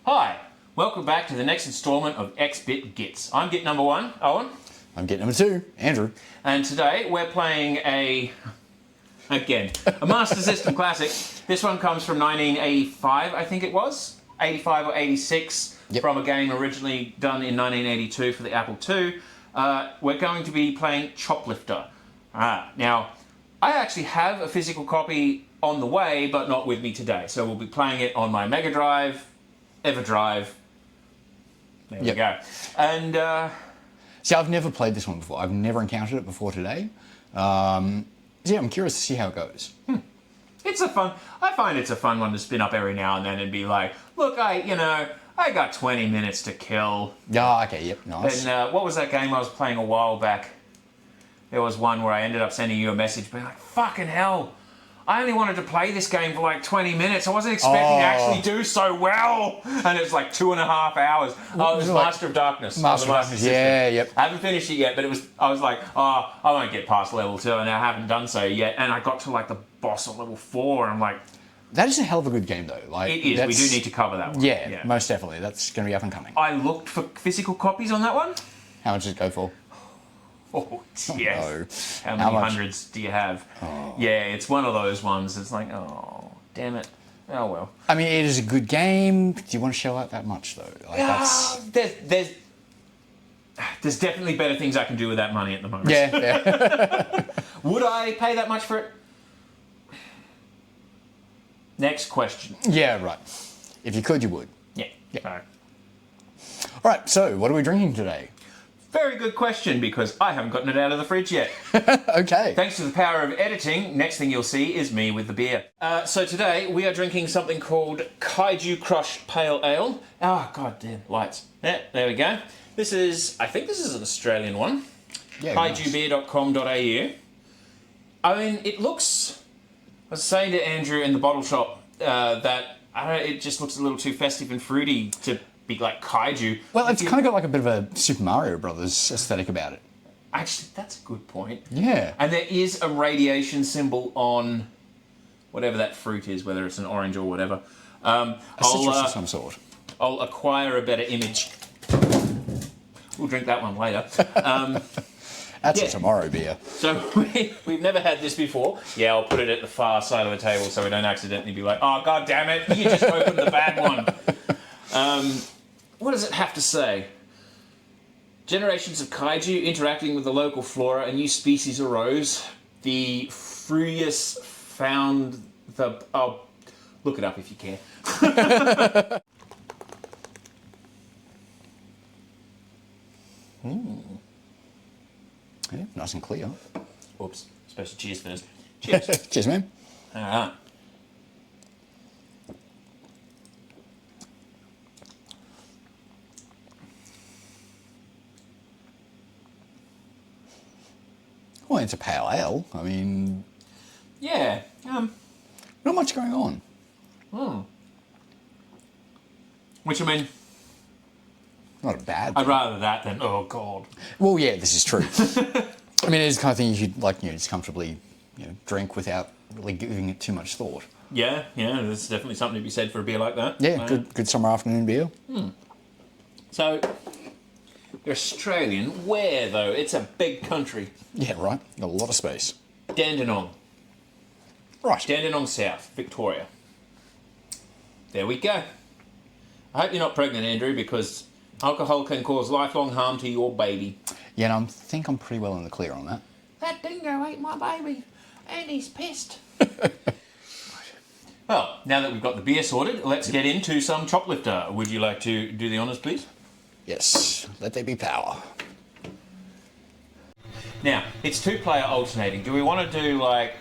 Hi, welcome back to the next installment of X-Bit Gits. I'm Git number 1, Owen. I'm Git number 2, Andrew. And today we're playing a Master System classic. This one comes from 1985, I think it was. 85 or 86, from a game originally done in 1982 for the Apple II. We're going to be playing Choplifter. Now, I actually have a physical copy on the way, but not with me today. So we'll be playing it on my Mega Drive, EverDrive. There we go. And see, I've never played this one before. I've never encountered it before today. So yeah, I'm curious to see how it goes. I find it's a fun one to spin up every now and then and be like, look, I got 20 minutes to kill. Yeah, okay, yep, nice. And what was that game I was playing a while back? There was one where I ended up sending you a message being like, fucking hell, I only wanted to play this game for like 20 minutes. I wasn't expecting to actually do so well. And it was like 2.5 hours. Oh, it was Master of Darkness. Master of Darkness, yeah, yep. I haven't finished it yet, but I was like, oh, I won't get past level 2, and I haven't done so yet. And I got to like the boss at level 4, and I'm like... That is a hell of a good game, though. Like, it is. We do need to cover that one. Yeah, most definitely. That's going to be up and coming. I looked for physical copies on that one. How much does it go for? Oh, yes. No. How many hundreds do you have? Oh. Yeah, it's one of those ones. It's like, oh, damn it. Oh, well. I mean, it is a good game. Do you want to shell out that much, though? Like, there's definitely better things I can do with that money at the moment. Yeah. Would I pay that much for it? Next question. Yeah, right. If you could, you would. Yeah. All right, so what are we drinking today? Very good question, because I haven't gotten it out of the fridge yet. Okay. Thanks to the power of editing, next thing you'll see is me with the beer. So today we are drinking something called Kaiju Crush Pale Ale. Oh, god damn, lights. Yeah, there we go. I think this is an Australian one. Yeah, kaijubeer.com.au. I mean, it looks... I was saying to Andrew in the bottle shop that it just looks a little too festive and fruity to be like kaiju. Well, it's kind of got like a bit of a Super Mario Brothers aesthetic about it. Actually, that's a good point. Yeah. And there is a radiation symbol on whatever that fruit is, whether it's an orange or whatever. A citrus of some sort. I'll acquire a better image. We'll drink that one later. That's a tomorrow beer. So we've never had this before. Yeah, I'll put it at the far side of the table so we don't accidentally be like, oh, god damn it, you just opened the bad one. What does it have to say? Generations of kaiju interacting with the local flora, a new species arose. The Fruius found the... Oh, look it up if you care. Yeah, nice and clear. Oops, supposed to cheers first. Cheers. Cheers, man. All right. Well, it's a pale ale. I mean... Yeah. Not much going on. Which, I mean... Not a bad thing. I'd rather that than, oh, God. Well, yeah, this is true. I mean, it's the kind of thing you could, like, just comfortably, drink without really giving it too much thought. Yeah, there's definitely something to be said for a beer like that. Yeah, good summer afternoon beer. So, you're Australian. Where, though? It's a big country. Yeah, right. Got a lot of space. Dandenong. Right. Dandenong South, Victoria. There we go. I hope you're not pregnant, Andrew, because alcohol can cause lifelong harm to your baby. Yeah, and I think I'm pretty well in the clear on that. That dingo ate my baby, and he's pissed. Well, now that we've got the beer sorted, let's get into some Choplifter. Would you like to do the honours, please? Yes, let there be power. Now, it's 2-player alternating. Do we want to do, like,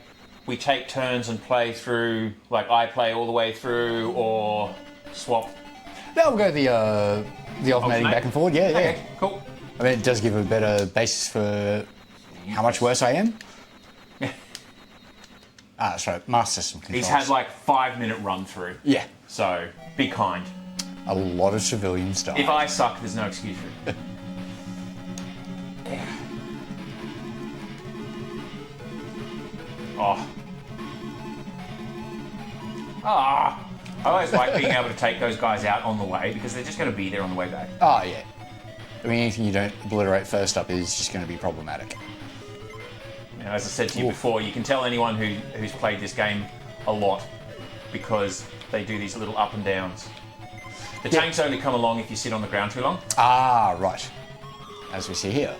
we take turns and play through, like, I play all the way through, or swap? No, we'll go the alternating back and forward. Yeah, Okay, cool. I mean, it does give a better basis for how much worse I am. Yeah. That's right, Master System controls. He's had, like, 5-minute run-through. Yeah. So, be kind. A lot of civilians die. If I suck, there's no excuse for it. Oh. Ah. I always like being able to take those guys out on the way because they're just going to be there on the way back. Oh, yeah. I mean, anything you don't obliterate first up is just going to be problematic. Now, as I said to you before, you can tell anyone who's played this game a lot because they do these little up and downs. The tanks only come along if you sit on the ground too long. Ah, right. As we see here.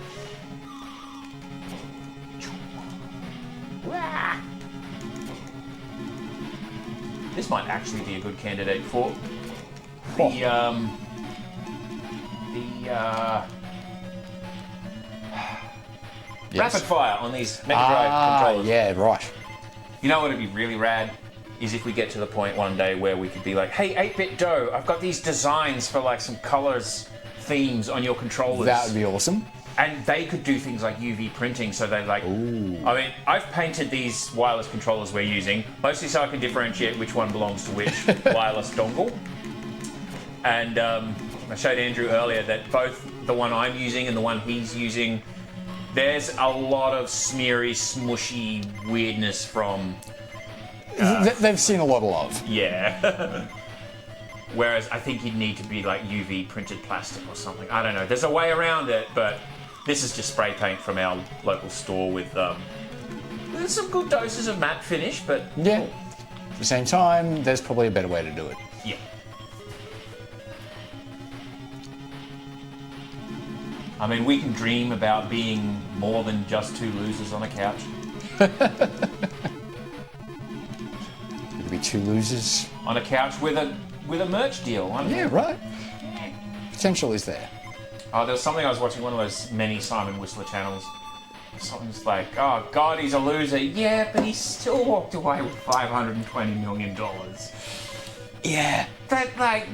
This might actually be a good candidate for the rapid fire on these Mega Drive controllers. Yeah, right. You know what would be really rad is if we get to the point one day where we could be like, hey, 8-bit Doe, I've got these designs for like some colors, themes on your controllers. That would be awesome. And they could do things like UV printing, so they like... Ooh. I mean, I've painted these wireless controllers we're using, mostly so I can differentiate which one belongs to which wireless dongle. And I showed Andrew earlier that both the one I'm using and the one he's using, there's a lot of smeary, smushy weirdness from... They've seen a lot of love. Yeah. Whereas I think you'd need to be like UV printed plastic or something. I don't know. There's a way around it, but this is just spray paint from our local store with there's some good doses of matte finish, but... Yeah. At the same time, there's probably a better way to do it. Yeah. I mean, we can dream about being more than just two losers on a couch. Could be two losers. On a couch with a merch deal. Yeah, right. Potential is there. Oh, there was something I was watching, one of those many Simon Whistler channels. Something's like, oh God, he's a loser. Yeah, but he still walked away with $520 million. Yeah. That, like,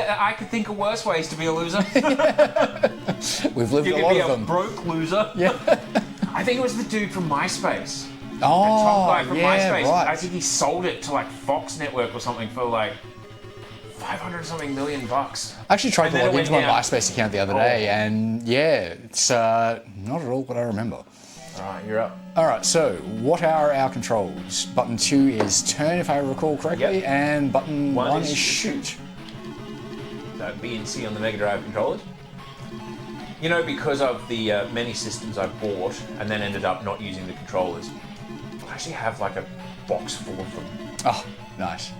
I could think of worse ways to be a loser. We've lived You a could lot be of a them. broke loser. Yeah. I think it was the dude from MySpace. Oh, The top guy from yeah, MySpace. right. I think he sold it to like Fox Network or something for like 500 something million bucks. I actually tried And to then log it went into my down. MySpace account the other day, and yeah, it's not at all what I remember. Alright, you're up. All right, so what are our controls? Button 2 is turn, if I recall correctly, Yep. and button One 1 is is shoot. So B and C on the Mega Drive controllers. You know, because of the many systems I bought and then ended up not using the controllers, I actually have like a box full of them. Oh, nice.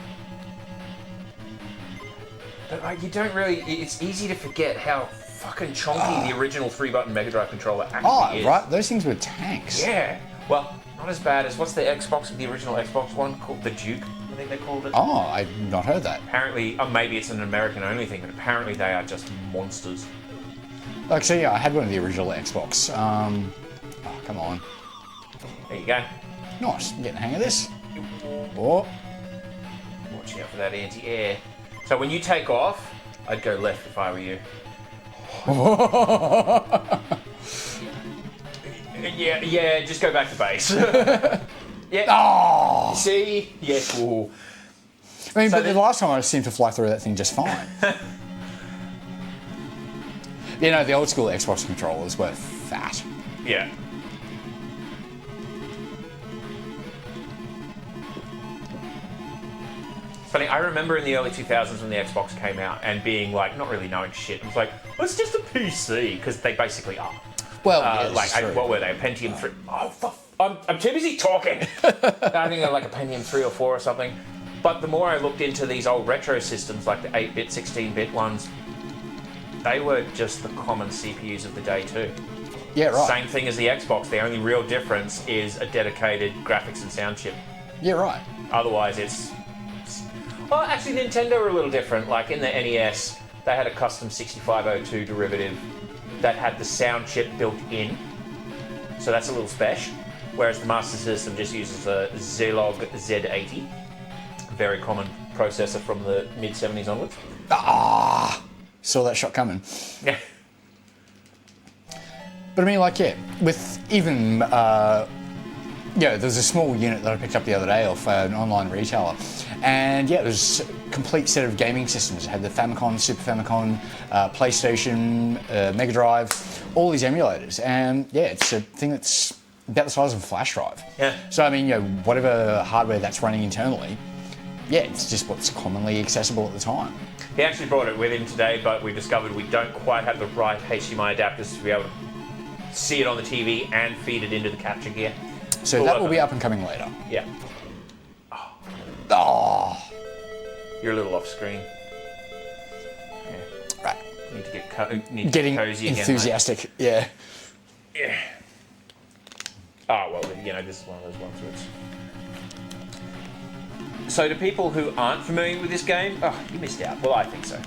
But like, you don't really. It's easy to forget how fucking chonky the original 3-button Mega Drive controller actually is. Right, those things were tanks. Yeah. Well, not as bad as what's the Xbox, the original Xbox one called the Duke. I think they called it. Oh, I've not heard that. Apparently, maybe it's an American-only thing, but apparently they are just monsters. Like, so yeah, I had one of the original Xbox. Oh, come on. There you go. Nice, I'm getting the hang of this. Oh, Watching out for that anti-air. So when you take off, I'd go left if I were you. Yeah, just go back to base. Yeah. oh! See? Yes. Ooh. I mean, So but the last time I seemed to fly through that thing just fine. You know, the old school Xbox controllers were fat. Yeah. Funny, I remember in the early 2000s when the Xbox came out and being like, not really knowing shit. It was like, well, it's just a PC, because they basically are. Well, yeah, like, true. what were they? A Pentium 3? Oh, I'm too busy talking. I think they're like a Pentium 3 or 4 or something. But the more I looked into these old retro systems, like the 8-bit, 16-bit ones, they were just the common CPUs of the day too. Yeah, right. Same thing as the Xbox. The only real difference is a dedicated graphics and sound chip. Yeah, right. Otherwise, it's... Well, actually, Nintendo were a little different. Like in the NES, they had a custom 6502 derivative that had the sound chip built in. So that's a little special. Whereas the Master System just uses a Zilog Z80. Very common processor from the mid-70s onwards. Ah! Saw that shot coming. Yeah. But I mean, like, yeah, with even, there's a small unit that I picked up the other day off an online retailer. And yeah, it was a complete set of gaming systems. It had the Famicom, Super Famicom, PlayStation, Mega Drive, all these emulators. And yeah, it's a thing that's about the size of a flash drive. Yeah. So I mean, whatever hardware that's running internally, yeah, it's just what's commonly accessible at the time. He actually brought it with him today, but we discovered we don't quite have the right HDMI adapters to be able to see it on the TV and feed it into the capture gear. So that will be up and coming later. Yeah. Oh. You're a little off screen. Yeah. Right. Need to get Getting cozy enthusiastic. Again, yeah. Yeah. Oh, well, you know, this is one of those ones where it's... So to people who aren't familiar with this game, you missed out. Well, I think so.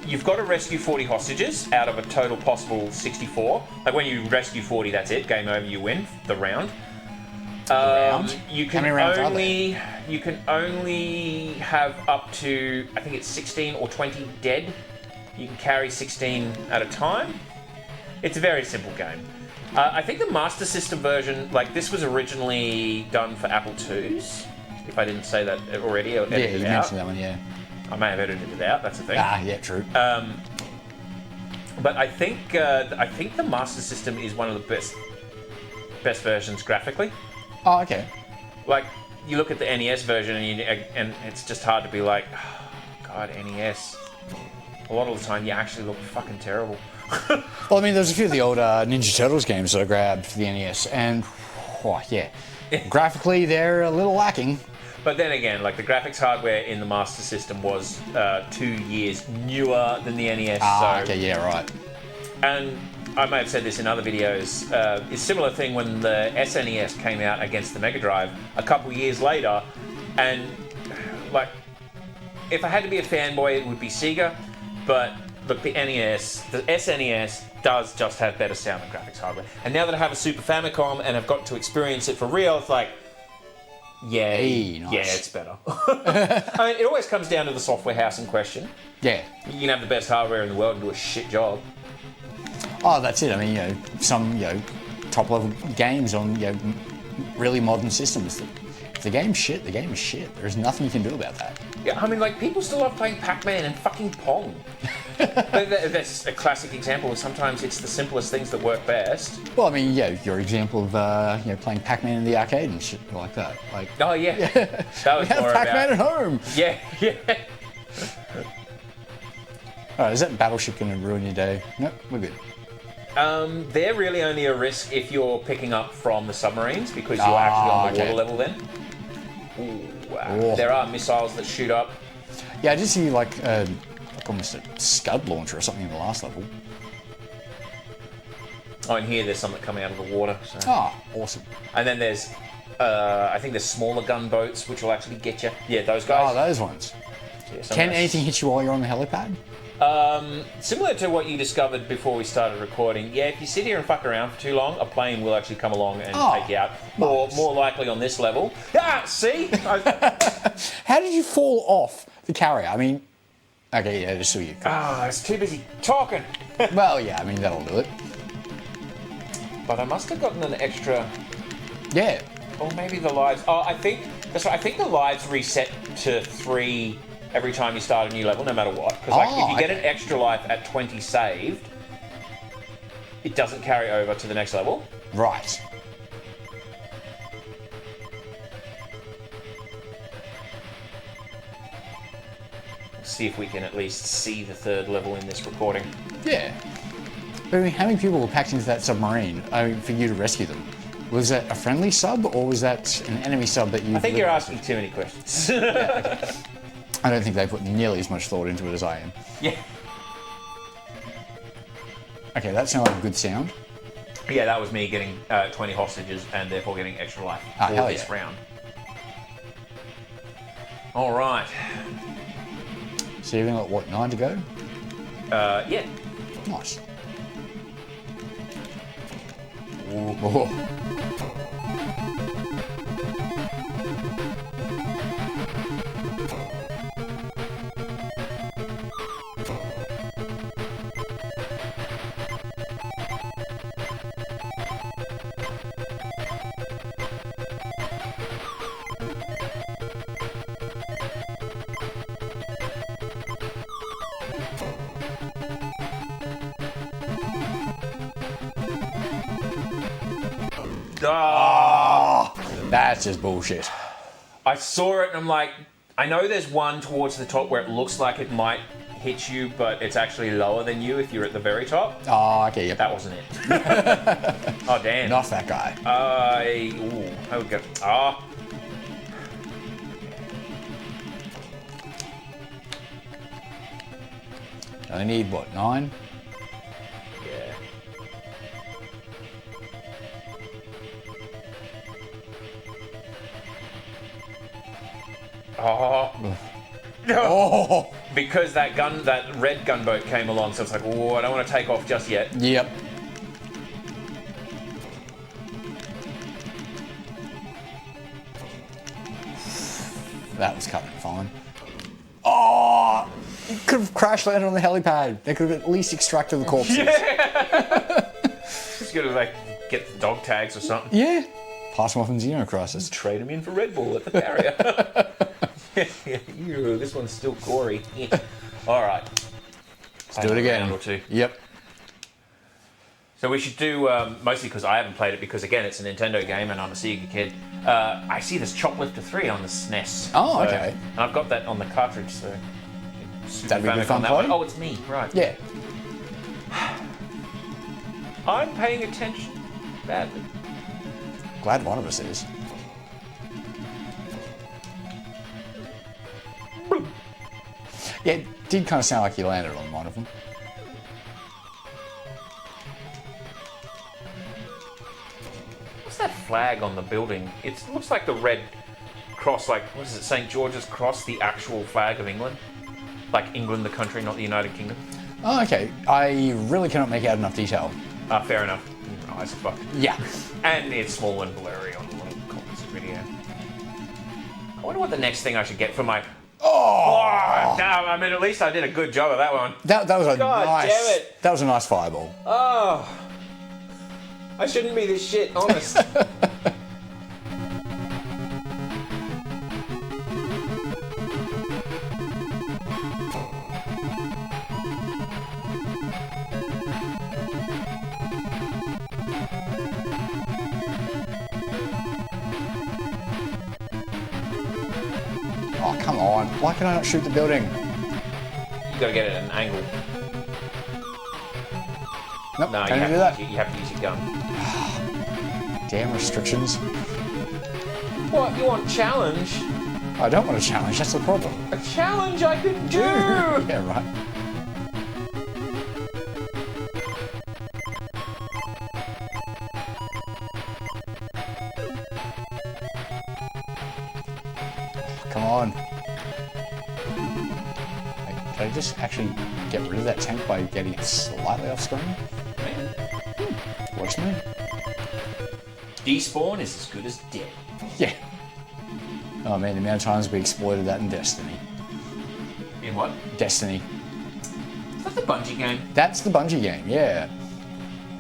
You've got to rescue 40 hostages out of a total possible 64. Like when you rescue 40, that's it. Game over, you win the round. You can you can only have up to, I think it's 16 or 20 dead. You can carry 16 at a time. It's a very simple game. I think the Master System version, like this was originally done for Apple IIs. If I didn't say that already, or edited you it out. mentioned that one, yeah. I may have edited it out. That's the thing. Yeah, true. But I think the Master System is one of the best versions graphically. Oh, okay. Like you look at the NES version and it's just hard to be like, oh, God, NES. A lot of the time you actually look fucking terrible. Well, I mean, there's a few of the old Ninja Turtles games that I grabbed for the NES, and graphically they're a little lacking. But then again, like the graphics hardware in the Master System was 2 years newer than the NES. Okay, yeah, right. And I may have said this in other videos. It's a similar thing when the SNES came out against the Mega Drive a couple years later, and like, if I had to be a fanboy, it would be Sega. But look, the SNES does just have better sound and graphics hardware. And now that I have a Super Famicom and have got to experience it for real, it's like, yeah, nice. Yeah, it's better. I mean, it always comes down to the software house in question. Yeah. You can have the best hardware in the world and do a shit job. Oh, that's it. I mean, some top-level games on really modern systems. If the game's shit, the game is shit. There's nothing you can do about that. Yeah, I mean, like, people still love playing Pac-Man and fucking Pong. That's a classic example of sometimes it's the simplest things that work best. Well, I mean, your example of playing Pac-Man in the arcade and shit like that. Like, oh yeah, that was we have more Pac-Man about... at home. Yeah. All right, is that battleship going to ruin your day? Nope, we're good. They're really only a risk if you're picking up from the submarines because you're actually on the water level then. Ooh, wow. Oh. There are missiles that shoot up. Yeah, I did see like almost a scud launcher or something in the last level. Oh, and here there's something coming out of the water. So. Oh, awesome. And then there's, I think there's smaller gunboats which will actually get you. Yeah, those guys. Oh, those ones. Yeah, Can anything hit you while you're on the helipad? Similar to what you discovered before we started recording, yeah, if you sit here and fuck around for too long, a plane will actually come along and take you out. Nice. Or more likely on this level. See? How did you fall off the carrier? I mean, okay, yeah, just so you. I was too busy talking. Well, yeah, I mean, that'll do it. But I must have gotten an extra... Yeah. Or maybe the lives... Oh, I think... That's right, I think the lives reset to 3... every time you start a new level, no matter what. Because if you get an extra life at 20 saved, it doesn't carry over to the next level. Right. Let's see if we can at least see the third level in this recording. Yeah. But, I mean, how many people were packed into that submarine for you to rescue them? Was that a friendly sub, or was that an enemy sub that you... I think you're asking too many questions. Yeah, okay. I don't think they put nearly as much thought into it as I am. Yeah. Okay, that sounded like a good sound. Yeah, that was me getting 20 hostages and therefore getting extra life for this round. All right. So you've only got, what, 9 to go? Yeah. Nice. Ooh. Oh. Oh, that's just bullshit. I saw it and I'm like, I know there's one towards the top where it looks like it might hit you, but it's actually lower than you if you're at the very top. Oh, okay, yep. That wasn't it. Oh, damn. Not that guy. How we go? Ah. I need, what, 9? Yeah. Oh. Oh! Because that red gunboat came along, so it's like, oh, I don't want to take off just yet. Yep. That was cutting fine. Oh! You could have crash landed on the helipad. They could have at least extracted the corpses. Yeah. Just gotta like get the dog tags or something. Yeah. Pass them off in Xeno Crisis. Trade them in for Red Bull at the barrier. Ew, this one's still gory. All right. Let's do it again. Round or two. Yep. So we should do, mostly because I haven't played it, because again, it's a Nintendo game and I'm a Sega kid. I see this Choplifter 3 on the SNES. Oh, so, okay. And I've got that on the cartridge, so... That'd be a good fun that play. one. Oh, it's me, right. Yeah. I'm paying attention badly. Glad one of us is. Yeah, it did kind of sound like you landed on one of them. What's that flag on the building? It looks like the red cross, like, what is it, St. George's Cross, the actual flag of England? Like England, the country, not the United Kingdom? Oh, okay. I really cannot make out enough detail. Fair enough. Eyes as fuck. Yeah. And it's small and blurry on the little composite video. I wonder what the next thing I should get for my... Oh! No, I mean, at least I did a good job of that one. That was a God nice... damn it. That was a nice fireball. Oh! I shouldn't be this shit, honest. Oh, come on. Why can I not shoot the building? You gotta get it at an angle. Nope, No, can't do that. You have to use your gun. Damn restrictions. What? You want challenge? I don't want a challenge, that's the problem. A challenge I can do! Yeah, right. Come on. Wait, can I just actually get rid of that tank by getting it slightly off screen? Works for me. Despawn is as good as dead. Yeah. Oh man, the amount of times we exploited that in Destiny. In what? Destiny. Is that the Bungie game? That's the Bungie game, yeah.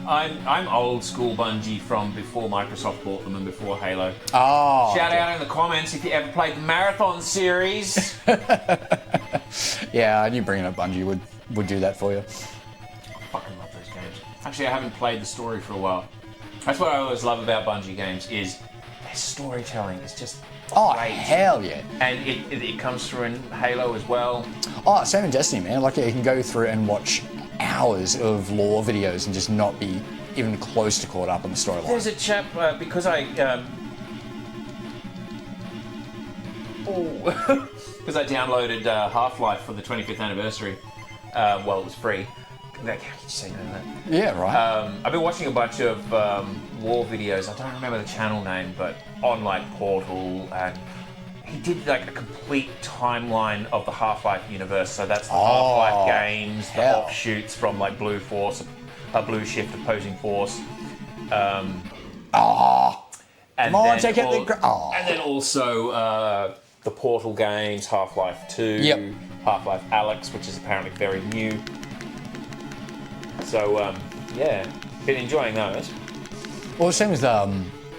I'm old school Bungie from before Microsoft bought them and before Halo. Oh. Shout out in the comments if you ever played the Marathon series. Yeah, I knew bringing up Bungie would do that for you. I fucking love those games. Actually, I haven't played the story for a while. That's what I always love about Bungie games is their storytelling. It's just Oh, great. hell yeah. And it comes through in Halo as well. Oh, same in Destiny, man. Like, you can go through and watch hours of lore videos and just not be even close to caught up on the storyline. There's a chap, because I... because I downloaded Half-Life for the 25th anniversary. Well, it was free. How can you say no to that? Yeah, right. I've been watching a bunch of war videos. I don't remember the channel name, but on like Portal, and he did like a complete timeline of the Half-Life universe. So that's the Half-Life games, the hell. offshoots from like Blue Force, Blue Shift, Opposing Force. And Come on, then take it. And then also the Portal games, Half-Life 2, Yep. Half-Life Alyx, which is apparently very new. So, yeah, been enjoying those. Well, same as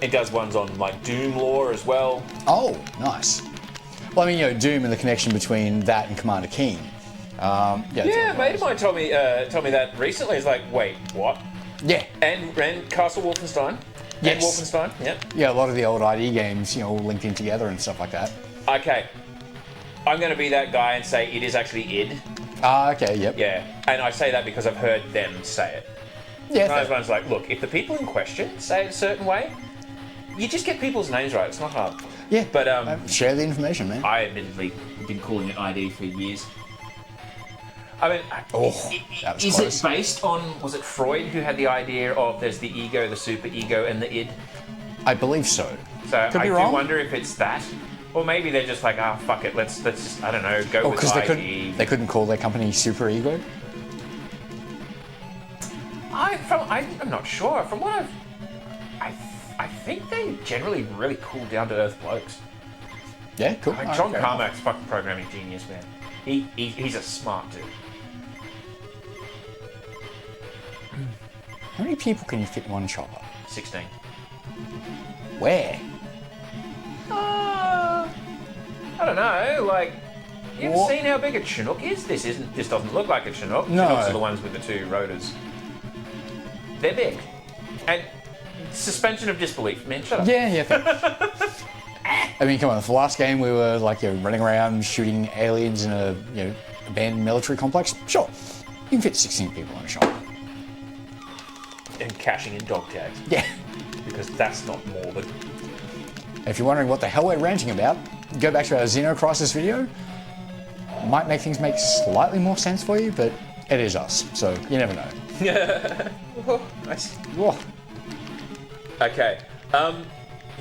It does ones on, like, Doom lore as well. Oh, nice. Well, I mean, you know, Doom and the connection between that and Commander Keen. Yeah, a mate of mine told me that recently. It's like, wait, what? Yeah. And Castle Wolfenstein? And Yes. Wolfenstein, yeah. Yeah, a lot of the old ID games, all linked in together and stuff like that. Okay. I'm going to be that guy and say it is actually id. Ah, okay, yep. Yeah. And I say that because I've heard them say it. Yeah, Those ones like, look, if the people in question say it a certain way, you just get people's names right. It's not hard. yeah. But Share the information, man. I admittedly have been calling it ID for years. I mean, that was is close. it based on, was it Freud who had the idea of there's the ego, the superego, and the id? I believe so. So Could I be do wrong. wonder if it's that. Or maybe they're just like, fuck it, let's just, I don't know, go Oh, with because ID. they couldn't call their company Super Ego? I'm not sure. From what I think they generally really cool, down to earth blokes. Yeah, cool. Like John Okay. Carmack's fucking programming genius, man. He's a smart dude. How many people can you fit in one chopper? 16. Where? I don't know. Like, you ever What? seen how big a Chinook is? This doesn't look like a Chinook. No. Chinooks are the ones with the two rotors. They're big. And suspension of disbelief, man. Shut up. Yeah, fair. I mean, come on. For the last game, we were like running around shooting aliens in a abandoned military complex. Sure, you can fit 16 people in a shop. And cashing in dog tags. Yeah. Because that's not morbid. If you're wondering what the hell we're ranting about, go back to our Xenocrisis video. Might make things make slightly more sense for you, but it is us, so you never know. Oh, nice. Whoa. Okay.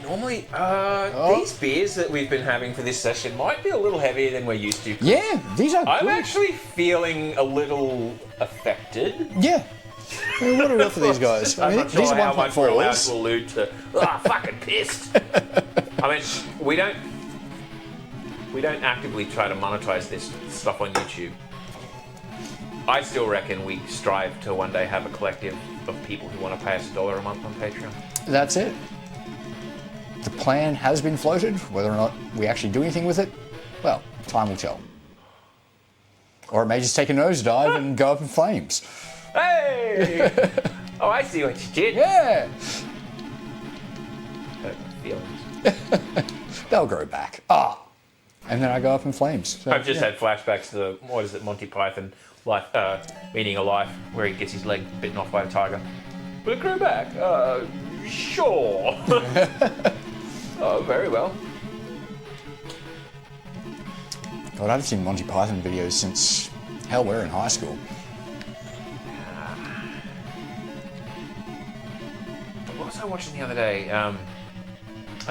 Normally, these beers that we've been having for this session might be a little heavier than we're used to. Yeah, these are I'm good. actually feeling a little affected. Yeah. I mean, what are we for these guys? I I'm mean, not these sure are how much we're allowed 1.4s. to allude to. Fucking pissed. I mean, we don't actively try to monetize this stuff on YouTube. I still reckon we strive to one day have a collective of people who want to pay us $1 a month on Patreon. That's it. The plan has been floated. Whether or not we actually do anything with it, well, time will tell. Or it may just take a nosedive and go up in flames. Hey! Oh, I see what you did. Yeah! Hurt my feelings. They'll grow back. Ah! And then I go up in flames. So, I've just had flashbacks to the, what is it, Monty Python, life, meaning a life, where he gets his leg bitten off by a tiger. Will it grow back? Sure. Oh, very well. God, I haven't seen Monty Python videos since, hell, we're in high school. What was I watching the other day? I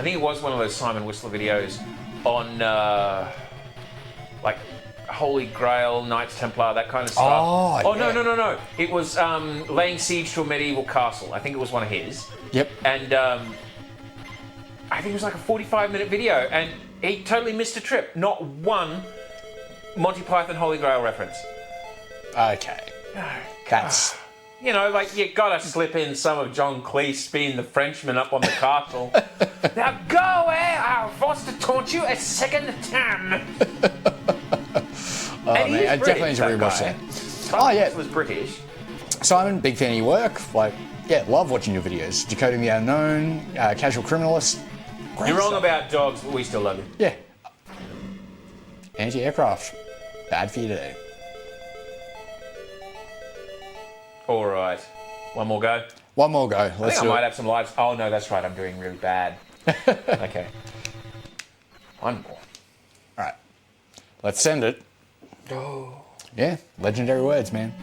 think it was one of those Simon Whistler videos on, like, Holy Grail, Knights Templar, that kind of stuff. Oh, no, yeah. no. It was laying siege to a medieval castle. I think it was one of his. Yep. And I think it was like a 45-minute video, and he totally missed a trip. Not one Monty Python Holy Grail reference. Okay. That's... You know, like, you gotta slip in some of John Cleese being the Frenchman up on the castle. Now go away, I'll force to taunt you a second time. Oh, And he man, is I definitely British, need to rewatch guy. that. Simon yeah. was British. Simon, big fan of your work. Like, yeah, love watching your videos. Decoding the Unknown, Casual Criminalist. Great You're wrong stuff. about dogs, but we still love you. Yeah. Anti-aircraft. Bad for you today. All right. One more go. One more go. I Let's think I do might it. have some lives. Oh, no, that's right. I'm doing really bad. Okay. One more. All right. Let's send it. Oh. Yeah, legendary words, man.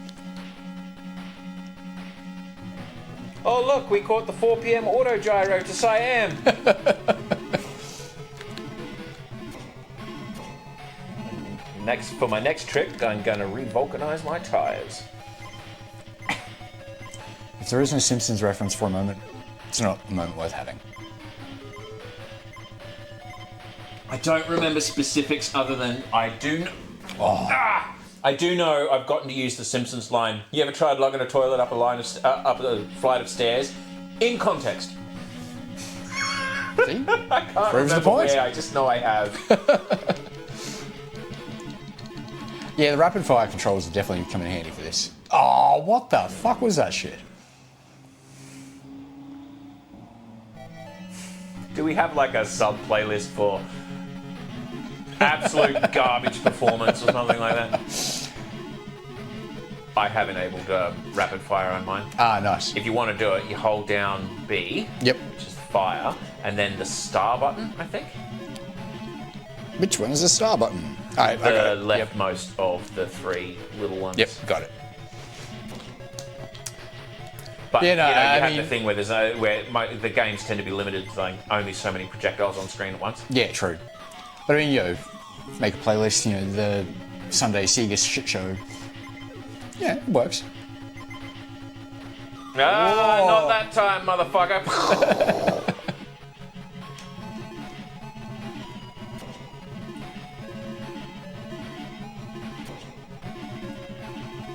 Oh, look, we caught the 4 p.m. auto gyro to Siam. For my next trip, I'm going to re-vulcanize my tires. If there is no Simpsons reference for a moment, it's not a moment worth having. I don't remember specifics other than I do Oh, I do know I've gotten to use the Simpsons line. You ever tried lugging a toilet up a flight of stairs? In context. see? I can't Proves the remember point. where, I just know I have. Yeah, the rapid fire controls are definitely coming in handy for this. Oh, what the fuck was that shit? Do we have like a sub playlist for absolute garbage performance or something like that? I have enabled rapid fire on mine. Ah, nice. If you want to do it, you hold down B, Yep. which is fire, and then the star button, I think. Which one is the star button? All right, I got The it. leftmost of the three little ones. Yep, got it. But Yeah, no, you I have mean- the thing where the games tend to be limited to like only so many projectiles on screen at once. Yeah, true. But I mean, make a playlist, the Sunday Sega shit show. Yeah, it works. Ah, not that time, motherfucker.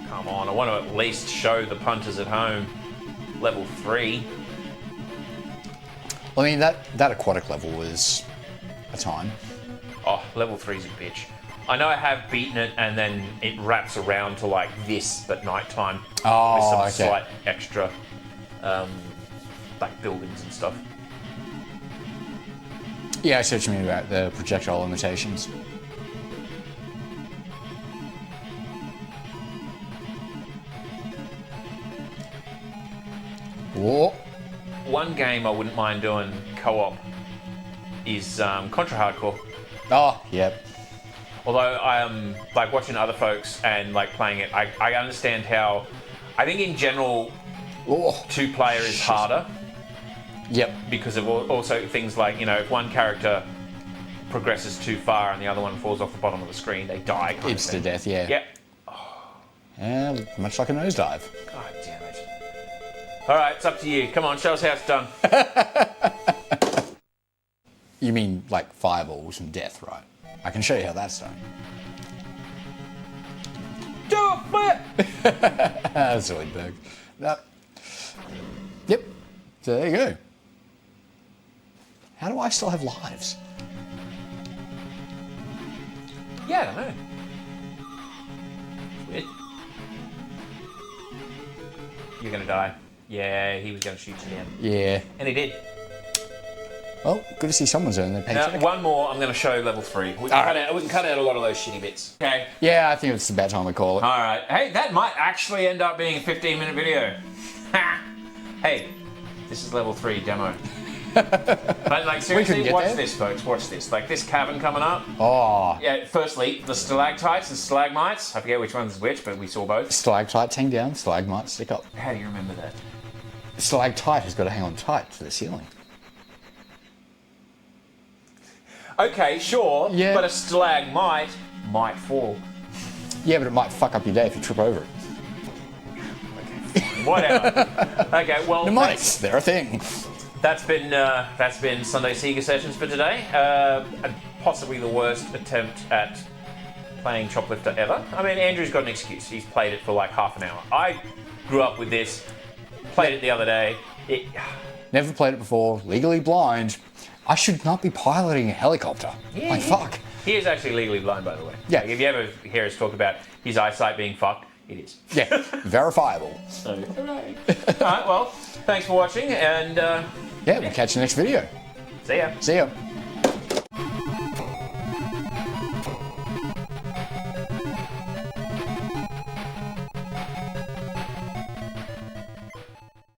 Come on, I want to at least show the punters at home. Level 3. Well, I mean, that aquatic level was a time. Oh, level 3's a bitch. I know I have beaten it and then it wraps around to like this, but nighttime. Oh, with some okay. slight extra like buildings and stuff. Yeah, I see what you mean about the projectile limitations. Whoa. One game I wouldn't mind doing co-op is Contra Hardcore. Oh, yep. Although I am like watching other folks and like playing it, I understand how. I think in general, Oh, 2-player is harder yep. because of also things like if one character progresses too far and the other one falls off the bottom of the screen, they die. Kind It's of to thing. death, yeah. Yep. Yeah, much like a nosedive. God damn it. All right, it's up to you. Come on, show us how it's done. You mean like fireballs and death, right? I can show you how that's done. Do a flip. Zoidberg. No. Yep. So there you go. How do I still have lives? Yeah, I don't know. Weird. You're gonna die. Yeah, he was gonna shoot you down. Yeah. And he did. Well, good to see someone's earned their Now, paycheck. one more, I'm gonna show level 3. We can cut out a lot of those shitty bits. Okay. Yeah, I think it's about time we call it. Alright. Hey, that might actually end up being a 15-minute video. Ha! Hey, this is level 3 demo. But like seriously, get watch there. this, folks. Watch this. Like this cavern coming up. Oh, Yeah, firstly, the stalactites and stalagmites. I forget which one's which, but we saw both. stalactites hang down, stalagmites stick up. How do you remember that? Stalactite has got to hang on tight to the ceiling. Okay, sure, Yeah. but a stalagmite might fall. Yeah, but it might fuck up your day if you trip over it. Whatever. Okay, well, Mnemonics, they're a thing. that's been Sunday Sega sessions for today. Possibly the worst attempt at playing Choplifter ever. I mean, Andrew's got an excuse. He's played it for like half an hour. I grew up with this. Played it the other day. Never played it before, legally blind. I should not be piloting a helicopter. Yeah, Like, fuck. He is actually legally blind, by the way. Yeah. Like, if you ever hear us talk about his eyesight being fucked, it is. Yeah, verifiable. So, hooray. All right, well, thanks for watching, and Yeah, we'll catch you next video. see ya. See ya.